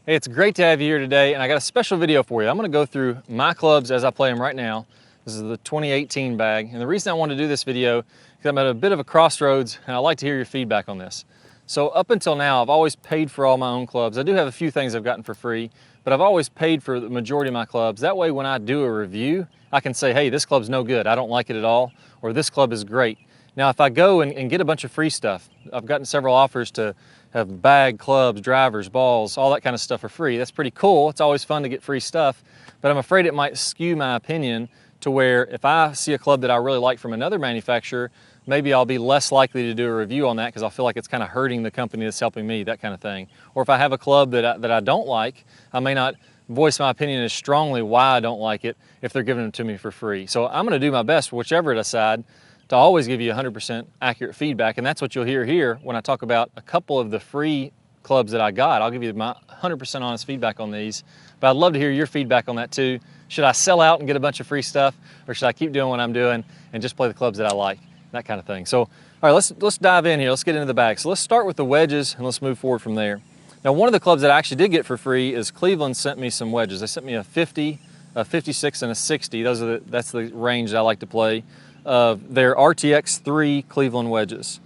Hey, it's great to have you here today, and I got a special video for you. I'm going to go through my clubs as I play them right now. This is the 2018 bag, and the reason I wanted to do this video is I'm at a bit of a crossroads, and I'd like to hear your feedback on this. So up until now, I've always paid for all my own clubs. I do have a few things I've gotten for free, but I've always paid for the majority of my clubs. That way, when I do a review, I can say, hey, this club's no good, I don't like it at all, or this club is great. Now, if I go and get a bunch of free stuff, I've gotten several offers to have bag, clubs, drivers, balls, all that kind of stuff for free. That's pretty cool. It's always fun to get free stuff, but I'm afraid it might skew my opinion to where if I see a club that I really like from another manufacturer, maybe I'll be less likely to do a review on that because I'll feel like it's kind of hurting the company that's helping me, that kind of thing. Or if I have a club that I don't like, I may not voice my opinion as strongly why I don't like it if they're giving them to me for free. So I'm going to do my best, whichever I decide, to always give you 100% accurate feedback, and that's what you'll hear here when I talk about a couple of the free clubs that I got. I'll give you my 100% honest feedback on these, but I'd love to hear your feedback on that too. Should I sell out and get a bunch of free stuff, or should I keep doing what I'm doing and just play the clubs that I like, that kind of thing. So, all right, let's dive in here. Let's get into the bag. So let's start with the wedges, and let's move forward from there. Now, one of the clubs that I actually did get for free is Cleveland sent me some wedges. They sent me a 50, a 56, and a 60. That's the range that I like to play of their RTX 3 Cleveland wedges.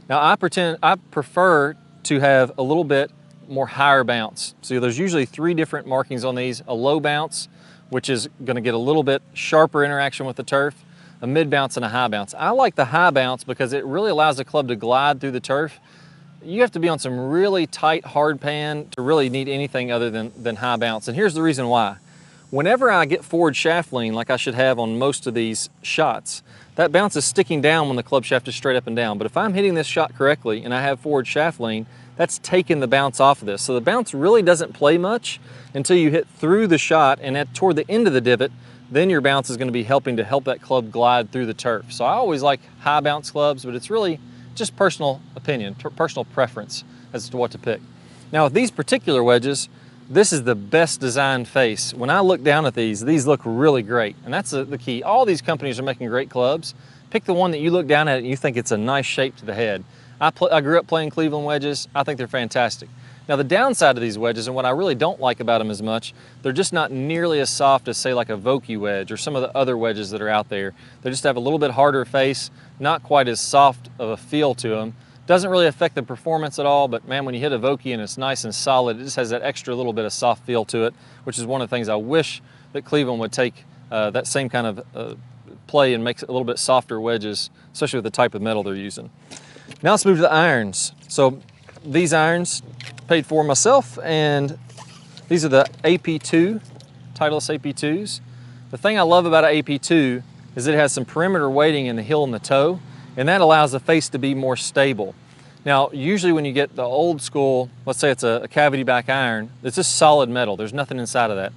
Now I prefer to have a little bit more higher bounce. So there's usually 3 different markings on these: a low bounce, which is going to get a little bit sharper interaction with the turf, a mid bounce, and a high bounce. I like the high bounce because it really allows the club to glide through the turf. You have to be on some really tight hard pan to really need anything other than high bounce, and here's the reason why. Whenever I get forward shaft lean, like I should have on most of these shots, that bounce is sticking down when the club shaft is straight up and down. But if I'm hitting this shot correctly and I have forward shaft lean, that's taking the bounce off of this. So the bounce really doesn't play much until you hit through the shot, and toward the end of the divot, then your bounce is going to be helping to help that club glide through the turf. So I always like high bounce clubs, but it's really just personal opinion, personal preference as to what to pick. Now with these particular wedges, this is the best designed face. When I look down at these look really great, and that's the key. All these companies are making great clubs. Pick the one that you look down at and you think it's a nice shape to the head. I grew up playing Cleveland wedges. I think they're fantastic. Now the downside of these wedges, and what I really don't like about them as much, they're just not nearly as soft as, say, like a Vokey wedge or some of the other wedges that are out there. They just have a little bit harder face, not quite as soft of a feel to them. Doesn't really affect the performance at all, but man, when you hit a Vokey and it's nice and solid, it just has that extra little bit of soft feel to it, which is one of the things I wish that Cleveland would take that same kind of play and make it a little bit softer wedges, especially with the type of metal they're using. Now let's move to the irons. So these irons paid for myself, and these are the AP2, Titleist AP2s. The thing I love about an AP2 is it has some perimeter weighting in the heel and the toe, and that allows the face to be more stable. Now, usually when you get the old school, let's say it's a cavity back iron, it's just solid metal. There's nothing inside of that.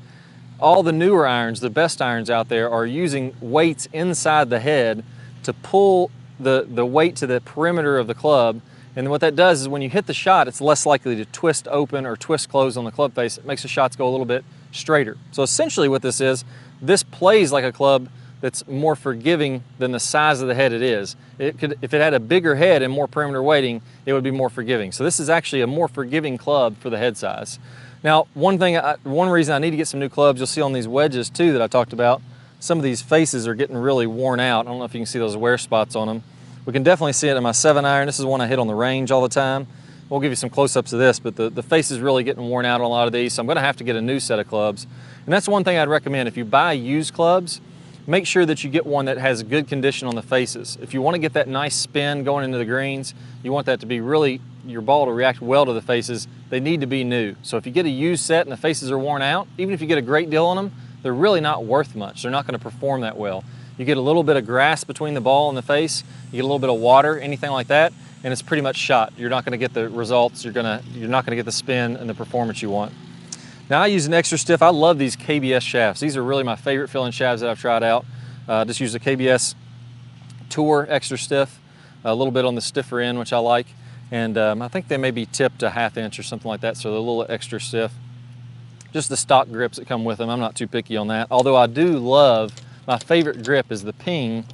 All the newer irons, the best irons out there, are using weights inside the head to pull the weight to the perimeter of the club. And what that does is when you hit the shot, it's less likely to twist open or twist close on the club face. It makes the shots go a little bit straighter. So essentially what this is, this plays like a club that's more forgiving than the size of the head it is. If it had a bigger head and more perimeter weighting, it would be more forgiving. So this is actually a more forgiving club for the head size. Now, one reason I need to get some new clubs, you'll see on these wedges too that I talked about, some of these faces are getting really worn out. I don't know if you can see those wear spots on them. We can definitely see it in my 7-iron. This is one I hit on the range all the time. We'll give you some close-ups of this, but the face is really getting worn out on a lot of these, so I'm gonna have to get a new set of clubs. And that's one thing I'd recommend. If you buy used clubs, make sure that you get one that has good condition on the faces. If you want to get that nice spin going into the greens, you want that to be really, your ball to react well to the faces, they need to be new. So if you get a used set and the faces are worn out, even if you get a great deal on them, they're really not worth much. They're not going to perform that well. You get a little bit of grass between the ball and the face, you get a little bit of water, anything like that, and it's pretty much shot. You're not going to get the results, you're not going to get the spin and the performance you want. Now I use an extra stiff. I love these KBS shafts. These are really my favorite filling shafts that I've tried out. Just use the KBS Tour extra stiff, a little bit on the stiffer end, which I like. And I think they may be tipped a 1/2 inch or something like that, so they're a little extra stiff. Just the stock grips that come with them, I'm not too picky on that. Although I do love, my favorite grip is the Ping.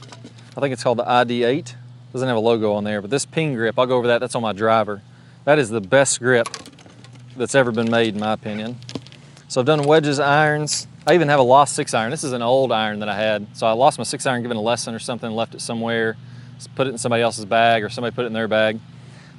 I think it's called the ID8. Doesn't have a logo on there, but this Ping grip, I'll go over that, that's on my driver. That is the best grip that's ever been made, in my opinion. So I've done wedges, irons. I even have a lost 6-iron. This is an old iron that I had. So I lost my 6-iron giving a lesson or something, left it somewhere, put it in somebody else's bag, or somebody put it in their bag.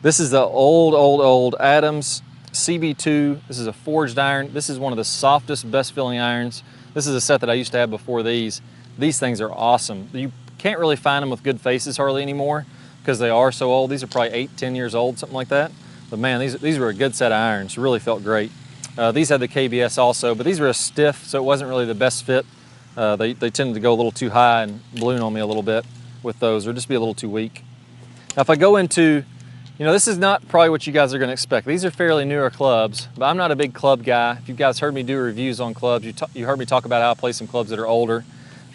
This is the old Adams CB2. This is a forged iron. This is one of the softest, best feeling irons. This is a set that I used to have before these. These things are awesome. You can't really find them with good faces hardly anymore because they are so old. These are probably 8, 10 years old, something like that. But man, these were a good set of irons. Really felt great. These had the KBS also, but these were a stiff, so it wasn't really the best fit. They tended to go a little too high and balloon on me a little bit with those, or just be a little too weak. Now if I go into, this is not probably what you guys are gonna expect. These are fairly newer clubs, but I'm not a big club guy. If you guys heard me do reviews on clubs, you heard me talk about how I play some clubs that are older.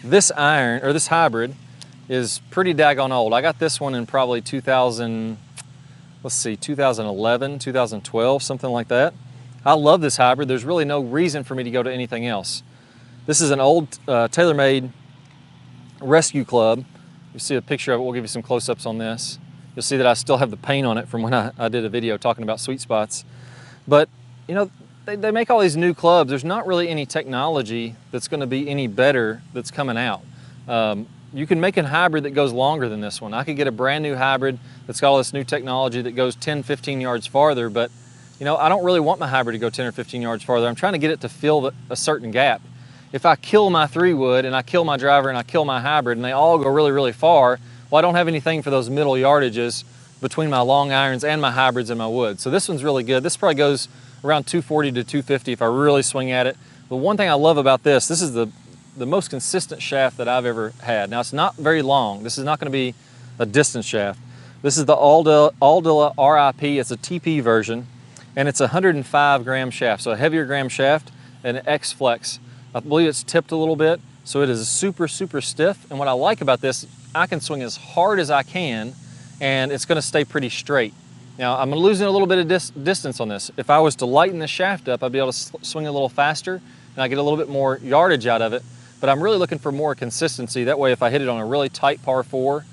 This iron, or this hybrid, is pretty daggone old. I got this one in probably 2011, 2012, something like that. I love this hybrid. There's really no reason for me to go to anything else. This is an old tailor-made rescue club. You see a picture of it. We'll give you some close-ups on this. You'll see that I still have the paint on it from when I did a video talking about sweet spots. But, they make all these new clubs. There's not really any technology that's going to be any better that's coming out. You can make a hybrid that goes longer than this one. I could get a brand new hybrid that's got all this new technology that goes 10, 15 yards farther, but I don't really want my hybrid to go 10 or 15 yards farther. I'm trying to get it to fill a certain gap. If I kill my 3-wood and I kill my driver and I kill my hybrid and they all go really, really far, well, I don't have anything for those middle yardages between my long irons and my hybrids and my wood. So this one's really good. This probably goes around 240 to 250 if I really swing at it. But one thing I love about this is the most consistent shaft that I've ever had. Now it's not very long. This is not going to be a distance shaft. This is the Aldila RIP. It's a TP version. And it's a 105 gram shaft, so a heavier gram shaft and an X flex. I believe it's tipped a little bit, so it is super, super stiff. And what I like about this, I can swing as hard as I can, and it's gonna stay pretty straight. Now, I'm losing a little bit of distance on this. If I was to lighten the shaft up, I'd be able to swing a little faster, and I get a little bit more yardage out of it. But I'm really looking for more consistency. That way, if I hit it on a really tight par 4,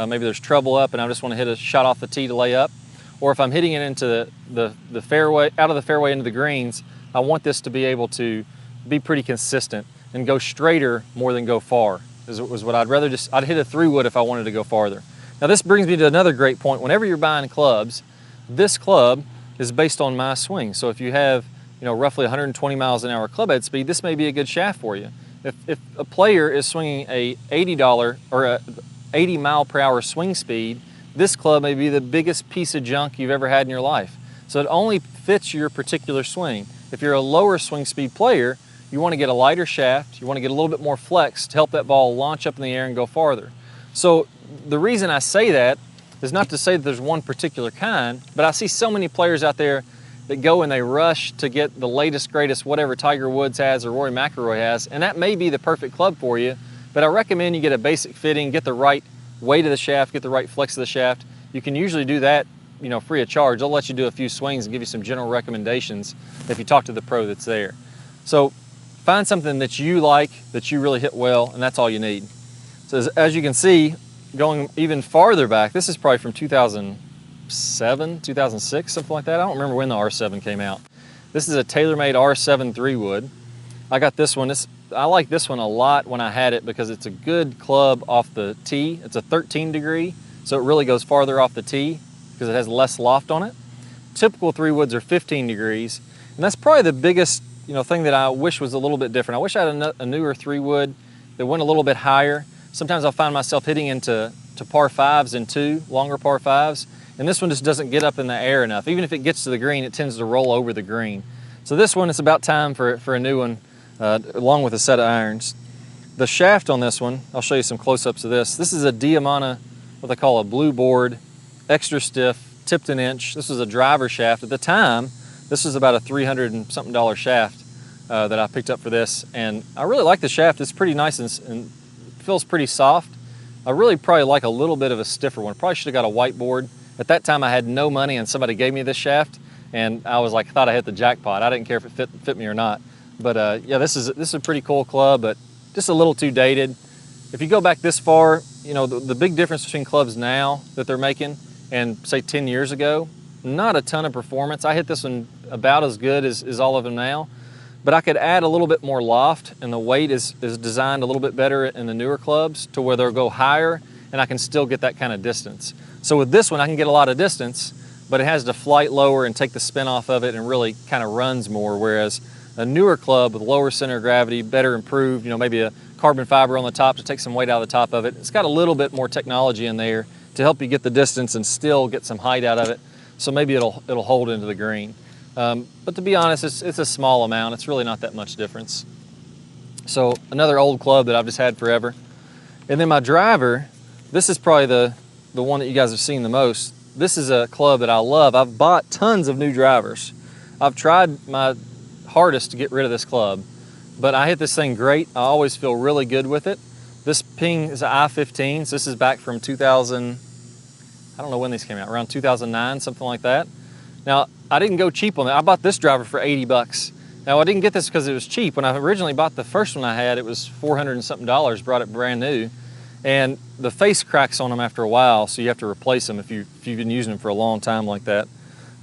maybe there's treble up, and I just wanna hit a shot off the tee to lay up, or if I'm hitting it into the fairway, out of the fairway into the greens, I want this to be able to be pretty consistent and go straighter more than go far, is what I'd rather I'd hit a 3-wood if I wanted to go farther. Now this brings me to another great point. Whenever you're buying clubs, this club is based on my swing. So if you have, roughly 120 miles an hour club head speed, this may be a good shaft for you. If a player is swinging a $80 or a 80 mile per hour swing speed, this club may be the biggest piece of junk you've ever had in your life. So it only fits your particular swing. If you're a lower swing speed player, you want to get a lighter shaft, you want to get a little bit more flex to help that ball launch up in the air and go farther. So the reason I say that is not to say that there's one particular kind, but I see so many players out there that go and they rush to get the latest, greatest, whatever Tiger Woods has or Rory McIlroy has, and that may be the perfect club for you, but I recommend you get a basic fitting, get the right weight of the shaft, get the right flex of the shaft. You can usually do that, free of charge. They'll let you do a few swings and give you some general recommendations if you talk to the pro that's there. So find something that you like, that you really hit well, and that's all you need. So as you can see, going even farther back, this is probably from 2007, 2006, something like that. I don't remember when the R7 came out. This is a tailor-made R7 3-wood. I got this one. I like this one a lot when I had it because it's a good club off the tee. It's a 13 degree, so it really goes farther off the tee because it has less loft on it. Typical 3-woods are 15 degrees, and that's probably the biggest thing that I wish was a little bit different. I wish I had a newer 3-wood that went a little bit higher. Sometimes I'll find myself hitting into par 5s and 2, longer par 5s, and this one just doesn't get up in the air enough. Even if it gets to the green, it tends to roll over the green. So this one, it's about time for a new one, along with a set of irons. The shaft on this one, I'll show you some close-ups of this. This is a Diamana, what they call a blue board, extra stiff, tipped an inch. This was a driver shaft. At the time, this was about a $300 and something shaft that I picked up for this, and I really like the shaft. It's pretty nice and feels pretty soft. I really probably like a little bit of a stiffer one. Probably should have got a whiteboard. At that time, I had no money, and somebody gave me this shaft, and I was like, thought I hit the jackpot. I didn't care if it fit me or not. But yeah, this is a pretty cool club, but just a little too dated. If you go back this far, the big difference between clubs now that they're making and say 10 years ago, not a ton of performance. I hit this one about as good as all of them now, but I could add a little bit more loft, and the weight is designed a little bit better in the newer clubs to where they'll go higher and I can still get that kind of distance. So with this one, I can get a lot of distance, but it has to flight lower and take the spin off of it and really kind of runs more, whereas a newer club with lower center of gravity, better improved, maybe a carbon fiber on the top to take some weight out of the top of it. It's got a little bit more technology in there to help you get the distance and still get some height out of it. So maybe it'll hold into the green. But to be honest, it's a small amount. It's really not that much difference. So another old club that I've just had forever. And then my driver, this is probably the one that you guys have seen the most. This is a club that I love. I've bought tons of new drivers. I've tried my hardest to get rid of this club, but I hit this thing great. I always feel really good with it. This ping is an I-15, so this is back from 2000, I don't know when these came out, around 2009, something like that. Now, I didn't go cheap on it. I bought this driver for 80 bucks. Now, I didn't get this because it was cheap. When I originally bought the first one I had, it was 400 and something dollars, brought it brand new. And the face cracks on them after a while, so you have to replace them if you've been using them for a long time like that.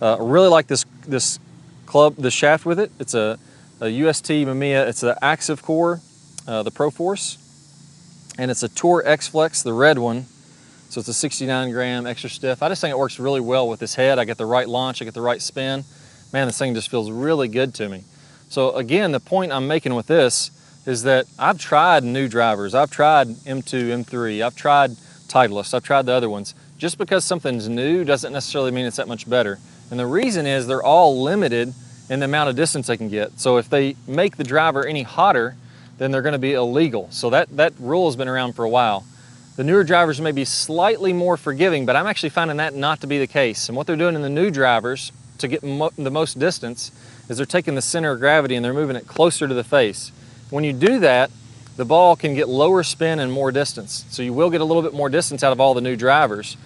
I really like this club, the shaft with it. It's a UST Mamiya. It's the Active Core, the Pro Force, and it's a Tour X-Flex, the red one. So it's a 69 gram extra stiff. I just think it works really well with this head. I get the right launch, I get the right spin. Man, this thing just feels really good to me. So again, the point I'm making with this is that I've tried new drivers. I've tried M2, M3, I've tried Titleist, I've tried the other ones. Just because something's new doesn't necessarily mean it's that much better. And the reason is they're all limited in the amount of distance they can get. So if they make the driver any hotter, then they're gonna be illegal. So that rule has been around for a while. The newer drivers may be slightly more forgiving, but I'm actually finding that not to be the case. And what they're doing in the new drivers to get the most distance is they're taking the center of gravity and they're moving it closer to the face. When you do that, the ball can get lower spin and more distance. So you will get a little bit more distance out of all the new drivers.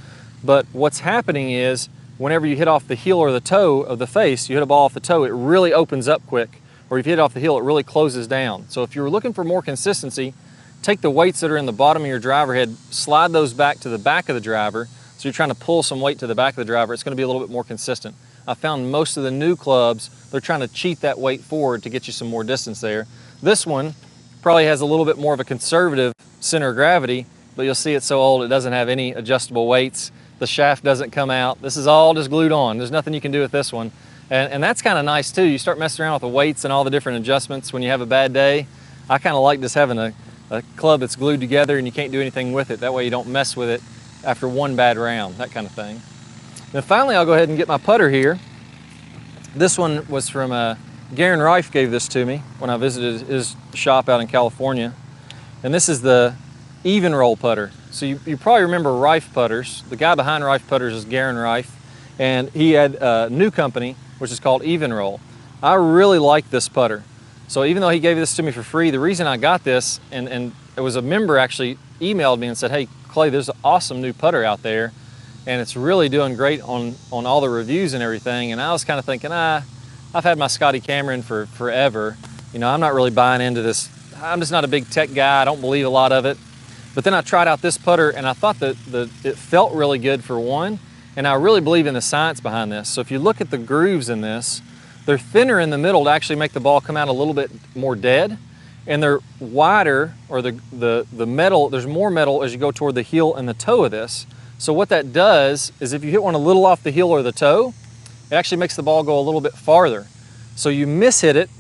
But what's happening is whenever you hit off the heel or the toe of the face, you hit a ball off the toe, it really opens up quick. Or if you hit off the heel, it really closes down. So if you're looking for more consistency, take the weights that are in the bottom of your driver head, slide those back to the back of the driver. So you're trying to pull some weight to the back of the driver. It's going to be a little bit more consistent. I found most of the new clubs, they're trying to cheat that weight forward to get you some more distance there. This one probably has a little bit more of a conservative center of gravity, but you'll see it's so old it doesn't have any adjustable weights. The shaft doesn't come out. This is all just glued on. There's nothing you can do with this one. And that's kind of nice too. You start messing around with the weights and all the different adjustments when you have a bad day. I kind of like just having a club that's glued together and you can't do anything with it. That way you don't mess with it after one bad round, that kind of thing. Then finally, I'll go ahead and get my putter here. This one was from Garen Reif gave this to me when I visited his shop out in California. And this is the even roll putter. So you probably remember Reif putters. The guy behind Reif putters is Garen Reif. And he had a new company, which is called Even Roll. I really like this putter. So even though he gave this to me for free, the reason I got this, and it was a member actually emailed me and said, hey, Clay, there's an awesome new putter out there. And it's really doing great on all the reviews and everything. And I was kind of thinking, I've had my Scotty Cameron for forever. I'm not really buying into this. I'm just not a big tech guy. I don't believe a lot of it. But then I tried out this putter and I thought that it felt really good for one. And I really believe in the science behind this. So if you look at the grooves in this, they're thinner in the middle to actually make the ball come out a little bit more dead. And they're wider, or the metal, there's more metal as you go toward the heel and the toe of this. So what that does is if you hit one a little off the heel or the toe, it actually makes the ball go a little bit farther. So you miss-hit it,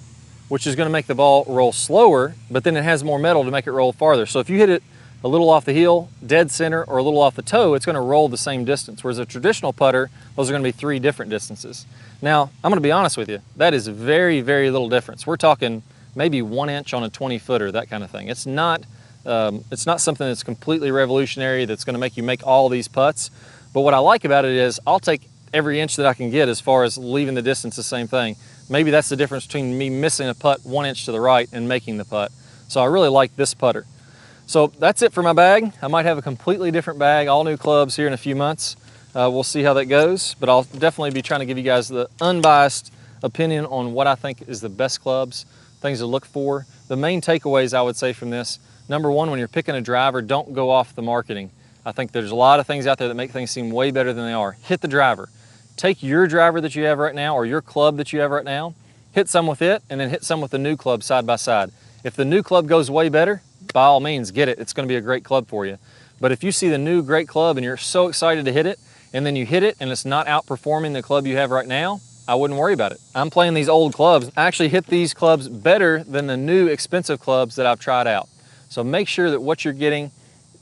which is going to make the ball roll slower, but then it has more metal to make it roll farther. So if you hit it a little off the heel, dead center, or a little off the toe, it's going to roll the same distance. Whereas a traditional putter, those are going to be 3 different distances. Now, I'm going to be honest with you, that is very, very little difference. We're talking maybe 1 inch on a 20-footer, that kind of thing. It's not something that's completely revolutionary that's going to make you make all these putts. But what I like about it is I'll take every inch that I can get as far as leaving the distance the same thing. Maybe that's the difference between me missing a putt 1 inch to the right and making the putt. So I really like this putter. So that's it for my bag. I might have a completely different bag, all new clubs here in a few months. We'll see how that goes, but I'll definitely be trying to give you guys the unbiased opinion on what I think is the best clubs, things to look for. The main takeaways I would say from this, number one, when you're picking a driver, don't go off the marketing. I think there's a lot of things out there that make things seem way better than they are. Hit the driver. take your driver that you have right now or your club that you have right now, hit some with it, and then hit some with the new club side by side. If the new club goes way better, by all means, get it. It's going to be a great club for you. But if you see the new great club and you're so excited to hit it, and then you hit it and it's not outperforming the club you have right now, I wouldn't worry about it. I'm playing these old clubs. I actually hit these clubs better than the new expensive clubs that I've tried out. So make sure that what you're getting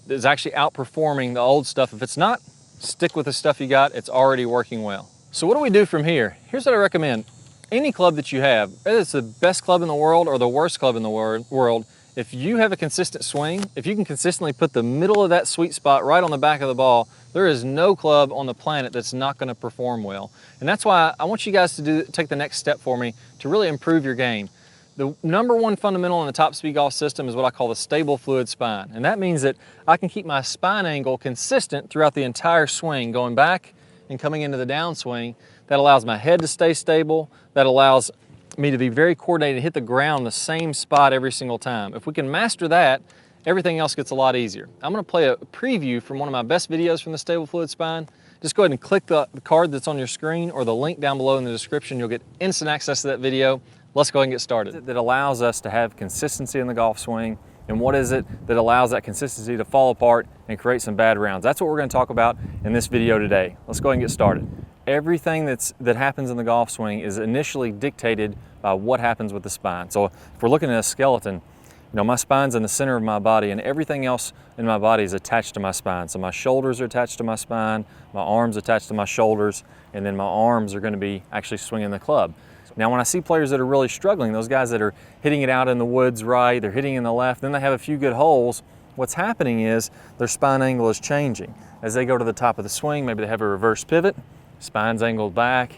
is actually outperforming the old stuff. If it's not, stick with the stuff you got. It's already working well. So what do we do from here? Here's what I recommend. Any club that you have, whether it's the best club in the world or the worst club in the world, if you have a consistent swing, if you can consistently put the middle of that sweet spot right on the back of the ball, there is no club on the planet that's not going to perform well. And that's why I want you guys to take the next step for me to really improve your game. The number one fundamental in the top speed golf system is what I call the stable fluid spine. And that means that I can keep my spine angle consistent throughout the entire swing, going back and coming into the downswing. That allows my head to stay stable. That allows me to be very coordinated, hit the ground the same spot every single time. If we can master that, everything else gets a lot easier. I'm going to play a preview from one of my best videos from the stable fluid spine. Just go ahead and click the card that's on your screen or the link down below in the description. You'll get instant access to that video. Let's go ahead and get started. What is it that allows us to have consistency in the golf swing, and what is it that allows that consistency to fall apart and create some bad rounds? That's what we're going to talk about in this video today. Let's go ahead and get started. Everything that happens in the golf swing is initially dictated by what happens with the spine. So if we're looking at a skeleton, you know, my spine's in the center of my body and everything else in my body is attached to my spine. So my shoulders are attached to my spine, my arms attached to my shoulders, and then my arms are going to be actually swinging the club. Now when I see players that are really struggling, those guys that are hitting it out in the woods right, they're hitting in the left, then they have a few good holes, what's happening is their spine angle is changing. As they go to the top of the swing, maybe they have a reverse pivot, spine's angled back,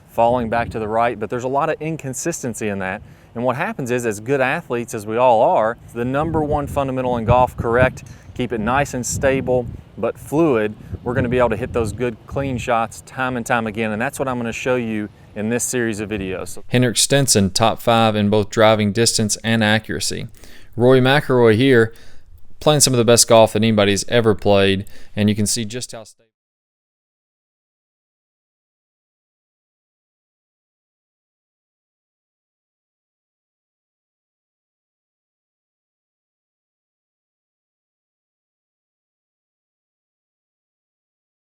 falling back to the right, but there's a lot of inconsistency in that. And what happens is, as good athletes as we all are, the number one fundamental in golf, correct, keep it nice and stable, but fluid, we're gonna be able to hit those good clean shots time and time again. And that's what I'm gonna show you in this series of videos. Henrik Stenson, top 5 in both driving distance and accuracy. Rory McIlroy here, playing some of the best golf that anybody's ever played, and you can see just how stable.